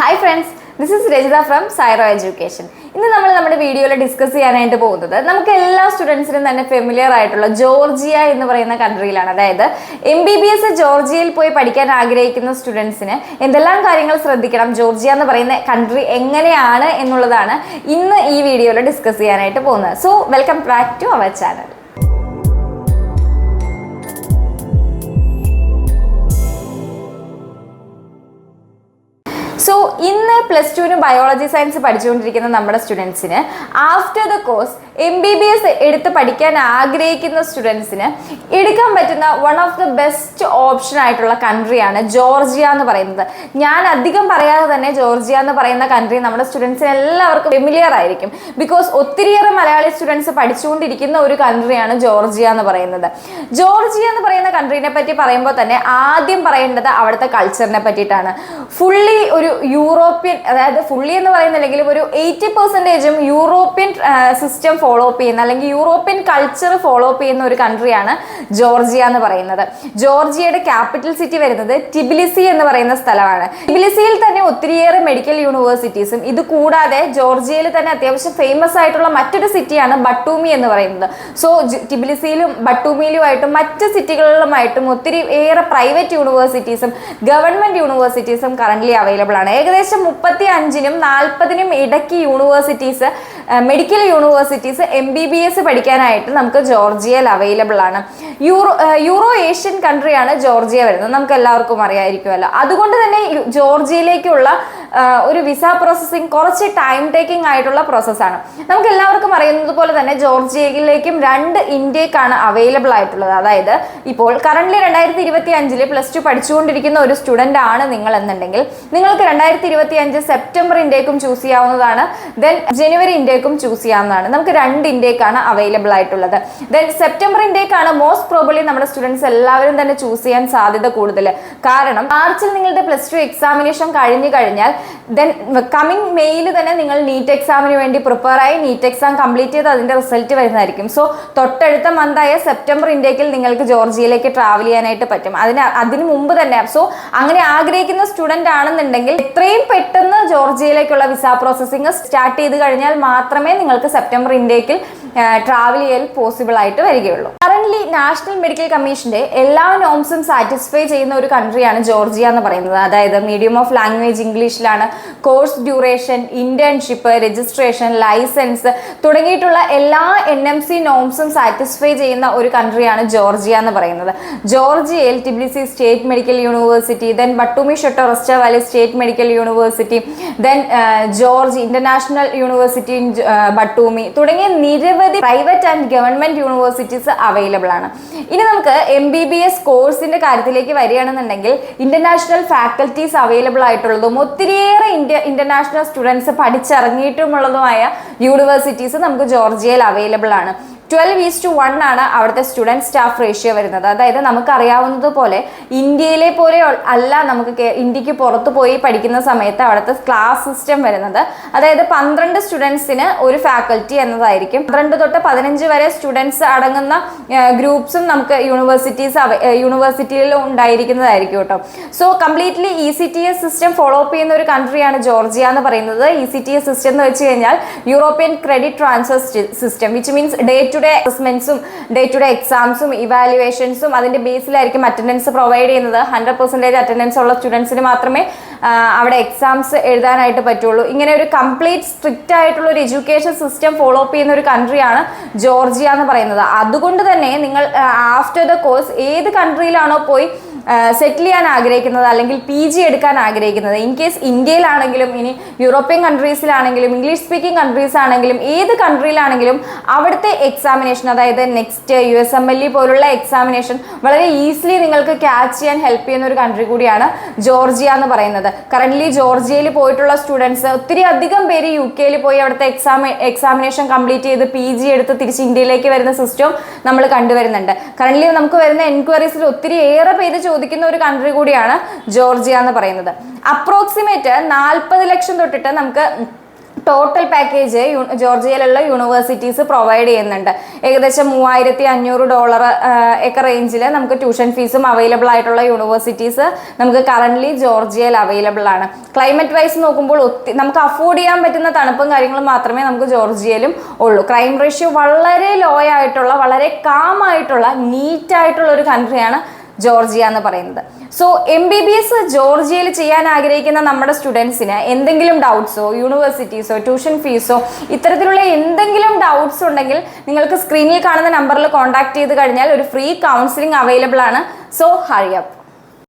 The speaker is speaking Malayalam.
Hi friends, this is Rajita from Sairo Education. ഇന്ന് നമ്മൾ നമ്മുടെ വീഡിയോയിൽ ഡിസ്കസ് ചെയ്യാനായിട്ട് പോകുന്നത് നമുക്ക് എല്ലാ സ്റ്റുഡൻസിനും തന്നെ ഫെമിലിയർ ആയിട്ടുള്ള ജോർജിയ എന്ന് പറയുന്ന കൺട്രിയിലാണ്. അതായത് MBBS ജോർജിയയിൽ പോയി പഠിക്കാൻ ആഗ്രഹിക്കുന്ന സ്റ്റുഡൻസിന് എന്തെല്ലാം കാര്യങ്ങൾ ശ്രദ്ധിക്കണം, ജോർജിയ എന്ന് പറയുന്ന കൺട്രി എങ്ങനെയാണ് എന്നുള്ളതാണ് ഇന്ന് ഈ വീഡിയോയിൽ ഡിസ്കസ് ചെയ്യാനായിട്ട് പോകുന്നത്. So welcome back to our channel. So ഇന്ന് +2 ബയോളജി സയൻസ് പഠിച്ചുകൊണ്ടിരിക്കുന്ന നമ്മുടെ സ്റ്റുഡൻസിന് ആഫ്റ്റർ ദ കോഴ്സ് MBBS എടുത്ത് പഠിക്കാൻ ആഗ്രഹിക്കുന്ന സ്റ്റുഡൻസിന് എടുക്കാൻ പറ്റുന്ന one of the best option ആയിട്ടുള്ള കൺട്രിയാണ് ജോർജിയ എന്ന് പറയുന്നത്. ഞാൻ അധികം പറയാതെ തന്നെ ജോർജിയ എന്ന് പറയുന്ന കൺട്രി നമ്മുടെ സ്റ്റുഡൻസിന് എല്ലാവർക്കും ഫെമിലിയർ ആയിരിക്കും. ബിക്കോസ് ഒത്തിരിയേറെ മലയാളി സ്റ്റുഡൻസ് പഠിച്ചുകൊണ്ടിരിക്കുന്ന ഒരു കൺട്രിയാണ് ജോർജിയ എന്ന് പറയുന്നത്. ജോർജിയ എന്ന് പറയുന്ന കൺട്രീനെ പറ്റി പറയുമ്പോൾ തന്നെ ആദ്യം പറയേണ്ടത് അവിടുത്തെ കൾച്ചറിനെ പറ്റിയിട്ടാണ്. ഫുള്ളി ഒരു യൂറോപ്യൻ, അതായത് ഫുള്ളി എന്ന് പറയുന്നില്ലെങ്കിലും ഒരു 80% യൂറോപ്യൻ സിസ്റ്റം ഫോളോ അപ്പ് ചെയ്യുന്ന അല്ലെങ്കിൽ യൂറോപ്യൻ കൾച്ചർ ഫോളോ അപ്പ് ചെയ്യുന്ന ഒരു കൺട്രിയാണ് ജോർജിയ എന്ന് പറയുന്നത്. ജോർജിയയുടെ ക്യാപിറ്റൽ സിറ്റി വരുന്നത് ടിബിലിസി എന്ന് പറയുന്ന സ്ഥലമാണ്. ടിബിലിസിയിൽ തന്നെ ഒത്തിരിയേറെ മെഡിക്കൽ യൂണിവേഴ്സിറ്റീസും ഇത് കൂടാതെ ജോർജിയയിൽ തന്നെ അത്യാവശ്യം ഫേമസ് ആയിട്ടുള്ള മറ്റൊരു സിറ്റിയാണ് ബട്ടൂമി എന്ന് പറയുന്നത്. സോ ടിബിലിസിയിലും ബട്ടൂമിയിലുമായിട്ടും മറ്റ് സിറ്റികളിലുമായിട്ടും ഒത്തിരി ഏറെ പ്രൈവറ്റ് യൂണിവേഴ്സിറ്റീസും ഗവൺമെന്റ് യൂണിവേഴ്സിറ്റീസും കറന്റ് അവൈലബിൾ ആണ്. ഏകദേശം 35-നും 40-നും ഇടയ്ക്ക് യൂണിവേഴ്സിറ്റീസ്, മെഡിക്കൽ യൂണിവേഴ്സിറ്റീസ് MBBS പഠിക്കാനായിട്ട് നമുക്ക് ജോർജിയയിൽ അവൈലബിൾ ആണ്. യൂറോ ഏഷ്യൻ കൺട്രിയാണ് ജോർജിയ വരുന്നത്, നമുക്ക് എല്ലാവർക്കും അറിയാമായിരിക്കുമല്ലോ. അതുകൊണ്ട് തന്നെ ജോർജിയയിലേക്കുള്ള ഒരു വിസ പ്രോസസ്സിങ് കുറച്ച് ടൈം ടേക്കിംഗ് ആയിട്ടുള്ള പ്രോസസ്സാണ്. നമുക്ക് എല്ലാവർക്കും അറിയുന്നത് പോലെ തന്നെ ജോർജിയയിലേക്കും 2 ഇൻടേക്കാണ് അവൈലബിൾ ആയിട്ടുള്ളത്. അതായത് ഇപ്പോൾ കറന്റ് 2025 +2 പഠിച്ചുകൊണ്ടിരിക്കുന്ന ഒരു സ്റ്റുഡൻ്റ് ആണ് നിങ്ങൾ എന്നുണ്ടെങ്കിൽ നിങ്ങൾക്ക് 2025 സെപ്റ്റംബർ ഇൻടേക്കും ചൂസ് ചെയ്യാവുന്നതാണ്. ദെൻ ജനുവരി ഇൻടേക്കും ചൂസ് ചെയ്യാവുന്നതാണ്. നമുക്ക് 2 ഇൻടേക്കാണ് അവൈലബിൾ ആയിട്ടുള്ളത്. ദെൻ സെപ്റ്റംബർ ഇൻടേക്കാണ് മോസ്റ്റ് പ്രോബബ്ലി നമ്മുടെ സ്റ്റുഡൻസ് എല്ലാവരും തന്നെ ചൂസ് ചെയ്യാൻ സാധ്യത കൂടുതൽ. കാരണം മാർച്ചിൽ നിങ്ങളുടെ +2 എക്സാമിനേഷൻ കഴിഞ്ഞു കഴിഞ്ഞാൽ ദെൻ കമ്മിങ് മെയിൽ തന്നെ നിങ്ങൾ നീറ്റ് എക്സാമിന് വേണ്ടി പ്രിപ്പയർ ആയി നീറ്റ് എക്സാം കംപ്ലീറ്റ് ചെയ്ത് അതിന്റെ റിസൾട്ട് വരുന്നതായിരിക്കും. സോ തൊട്ടടുത്ത മന്തായ സെപ്റ്റംബർ ഇൻടേക്കിൽ നിങ്ങൾക്ക് ജോർജിയയിലേക്ക് ട്രാവൽ ചെയ്യാനായിട്ട് പറ്റും. അതിന് മുമ്പ് തന്നെ. സോ അങ്ങനെ ആഗ്രഹിക്കുന്ന സ്റ്റുഡന്റ് ആണെന്നുണ്ടെങ്കിൽ എത്രയും പെട്ടെന്ന് ജോർജിയയിലേക്കുള്ള വിസ പ്രോസസ്സിംഗ് സ്റ്റാർട്ട് ചെയ്ത് കഴിഞ്ഞാൽ മാത്രമേ നിങ്ങൾക്ക് സെപ്റ്റംബർ ഇൻടേക്കിൽ ട്രാവൽ ചെയ്യൽ പോസിബിൾ ആയിട്ട് വരികയുള്ളൂ. കറന്റ്ലി നാഷണൽ മെഡിക്കൽ കമ്മീഷന്റെ എല്ലാ നോംസും സാറ്റിസ്ഫൈ ചെയ്യുന്ന ഒരു കൺട്രിയാണ് ജോർജിയ എന്ന് പറയുന്നത്. അതായത് മീഡിയം ഓഫ് ലാംഗ്വേജ് ഇംഗ്ലീഷിലാണ്, course duration, internship, registration, license തുടങ്ങിയിട്ടുള്ള എല്ലാ NMC നോംസും സാറ്റിസ്ഫൈ ചെയ്യുന്ന ഒരു കൺട്രിയാണ് ജോർജിയ എന്ന് പറയുന്നത്. ജോർജിയയിൽ Tbilisi state medical university, then Batumi Shota Rustaveli state medical university, then George international university in Batumi തുടങ്ങിയ നിരവധി private and government universities available ആണ്. ഇനി നമുക്ക് MBBS കോഴ്സിന്റെ കാര്യത്തിലേക്ക് വരികയാണെന്നുണ്ടെങ്കിൽ ഇന്റർനാഷണൽ ഫാക്കൽറ്റീസ് അവൈലബിൾ ആയിട്ടുള്ളതും ഒത്തിരിയേറെ ഇന്റർനാഷണൽ സ്റ്റുഡൻസ് പഠിച്ചിറങ്ങിയിട്ടുമുള്ളതുമായ യൂണിവേഴ്സിറ്റീസ് നമുക്ക് ജോർജിയയിൽ അവൈലബിൾ ആണ്. 12:1 ആണ് അവിടുത്തെ സ്റ്റുഡൻറ് സ്റ്റാഫ് റേഷ്യോ വരുന്നത്. അതായത് നമുക്കറിയാവുന്നത് പോലെ ഇന്ത്യയിലെ പോലെ അല്ല, നമുക്ക് ഇന്ത്യക്ക് പുറത്ത് പോയി പഠിക്കുന്ന സമയത്ത് അവിടുത്തെ ക്ലാസ് സിസ്റ്റം വരുന്നത്. അതായത് 12 സ്റ്റുഡൻസിന് ഒരു ഫാക്കൽറ്റി എന്നതായിരിക്കും. 12 തൊട്ട് 15 വരെ സ്റ്റുഡൻസ് അടങ്ങുന്ന ഗ്രൂപ്പ്സും നമുക്ക് യൂണിവേഴ്സിറ്റിയിൽ ഉണ്ടായിരിക്കുന്നതായിരിക്കും കേട്ടോ. So completely ECTS system follow up ചെയ്യുന്ന ഒരു കൺട്രിയാണ് ജോർജിയ എന്ന് പറയുന്നത്. ECTS സിസ്റ്റം എന്ന് വെച്ച് കഴിഞ്ഞാൽ European credit transfer system, which means day to day അസസ്മെന്റ്സും ഡേ ടു ഡേ എക്സാംസും ഇവാലുവേഷൻസും അതിന്റെ ബേസിലായിരിക്കും അറ്റൻഡൻസ് പ്രൊവൈഡ് ചെയ്യുന്നത്. 100% അറ്റൻഡൻസ് ഉള്ള സ്റ്റുഡൻസിന് മാത്രമേ അവിടെ എക്സാംസ് എഴുതാനായിട്ട് പറ്റുള്ളൂ. ഇങ്ങനെ ഒരു കംപ്ലീറ്റ് സ്ട്രിക്റ്റ് ആയിട്ടുള്ള ഒരു എഡ്യൂക്കേഷൻ സിസ്റ്റം ഫോളോ അപ്പ് ചെയ്യുന്ന ഒരു കൺട്രിയാണ് ജോർജിയ എന്ന് പറയുന്നത്. അതുകൊണ്ട് തന്നെ നിങ്ങൾ ആഫ്റ്റർ ദ കോഴ്സ് ഏത് കൺട്രിയിലാണോ പോയി സെറ്റിൽ ചെയ്യാൻ ആഗ്രഹിക്കുന്നത് അല്ലെങ്കിൽ PG എടുക്കാൻ ആഗ്രഹിക്കുന്നത്, ഇൻ കേസ് ഇന്ത്യയിലാണെങ്കിലും ഇനി യൂറോപ്യൻ കൺട്രീസിലാണെങ്കിലും ഇംഗ്ലീഷ് സ്പീക്കിംഗ് കൺട്രീസ് ആണെങ്കിലും ഏത് കൺട്രിയിലാണെങ്കിലും അവിടുത്തെ എക്സാമിനേഷൻ, അതായത് നെക്സ്റ്റ് USMLE പോലുള്ള എക്സാമിനേഷൻ വളരെ ഈസിലി നിങ്ങൾക്ക് ക്യാച്ച് ചെയ്യാൻ ഹെൽപ്പ് ചെയ്യുന്ന ഒരു കൺട്രി കൂടിയാണ് ജോർജിയ എന്ന് പറയുന്നത്. കറന്റ്ലി ജോർജിയയിൽ പോയിട്ടുള്ള സ്റ്റുഡൻസ് ഒത്തിരി അധികം പേര് UK പോയി അവിടുത്തെ എക്സാമിനേഷൻ കംപ്ലീറ്റ് ചെയ്ത് PG എടുത്ത് തിരിച്ച് ഇന്ത്യയിലേക്ക് വരുന്ന സിസ്റ്റം നമ്മൾ കണ്ടുവരുന്നുണ്ട്. കറന്റ്ലി നമുക്ക് വരുന്ന എൻക്വയറീസിൽ ഒത്തിരി ഏറെ പേര് ചോദിക്കുന്ന ഒരു കൺട്രി കൂടിയാണ് ജോർജിയ എന്ന് പറയുന്നത്. അപ്രോക്സിമേറ്റ് 40 ലക്ഷം തൊട്ടിട്ട് നമുക്ക് ടോട്ടൽ പാക്കേജ് ജോർജിയയിലുള്ള യൂണിവേഴ്സിറ്റീസ് പ്രൊവൈഡ് ചെയ്യുന്നുണ്ട്. ഏകദേശം $3500 ഒക്കെ റേഞ്ചിൽ നമുക്ക് ട്യൂഷൻ ഫീസും അവൈലബിൾ ആയിട്ടുള്ള യൂണിവേഴ്സിറ്റീസ് നമുക്ക് കറന്റ് ജോർജിയയിൽ അവൈലബിൾ ആണ്. ക്ലൈമറ്റ് വൈസ് നോക്കുമ്പോൾ നമുക്ക് അഫോർഡ് ചെയ്യാൻ പറ്റുന്ന തണുപ്പും കാര്യങ്ങളും മാത്രമേ നമുക്ക് ജോർജിയയിലും ഉള്ളൂ. ക്രൈം റേഷ്യോ വളരെ ലോ ആയിട്ടുള്ള, വളരെ കാം ആയിട്ടുള്ള, നീറ്റ് ആയിട്ടുള്ള ഒരു കൺട്രിയാണ് ജോർജിയ എന്ന് പറയുന്നത്. സോ MBBS ജോർജിയയിൽ ചെയ്യാൻ ആഗ്രഹിക്കുന്ന നമ്മുടെ സ്റ്റുഡൻസിന് എന്തെങ്കിലും ഡൗട്ട്സോ യൂണിവേഴ്സിറ്റീസോ ട്യൂഷൻ ഫീസോ ഇത്തരത്തിലുള്ള എന്തെങ്കിലും ഡൗട്ട്സ് ഉണ്ടെങ്കിൽ നിങ്ങൾക്ക് സ്ക്രീനിൽ കാണുന്ന നമ്പറിൽ കോൺടാക്ട് ചെയ്ത് കഴിഞ്ഞാൽ ഒരു ഫ്രീ കൗൺസിലിംഗ് അവൈലബിൾ ആണ്. So hurry up.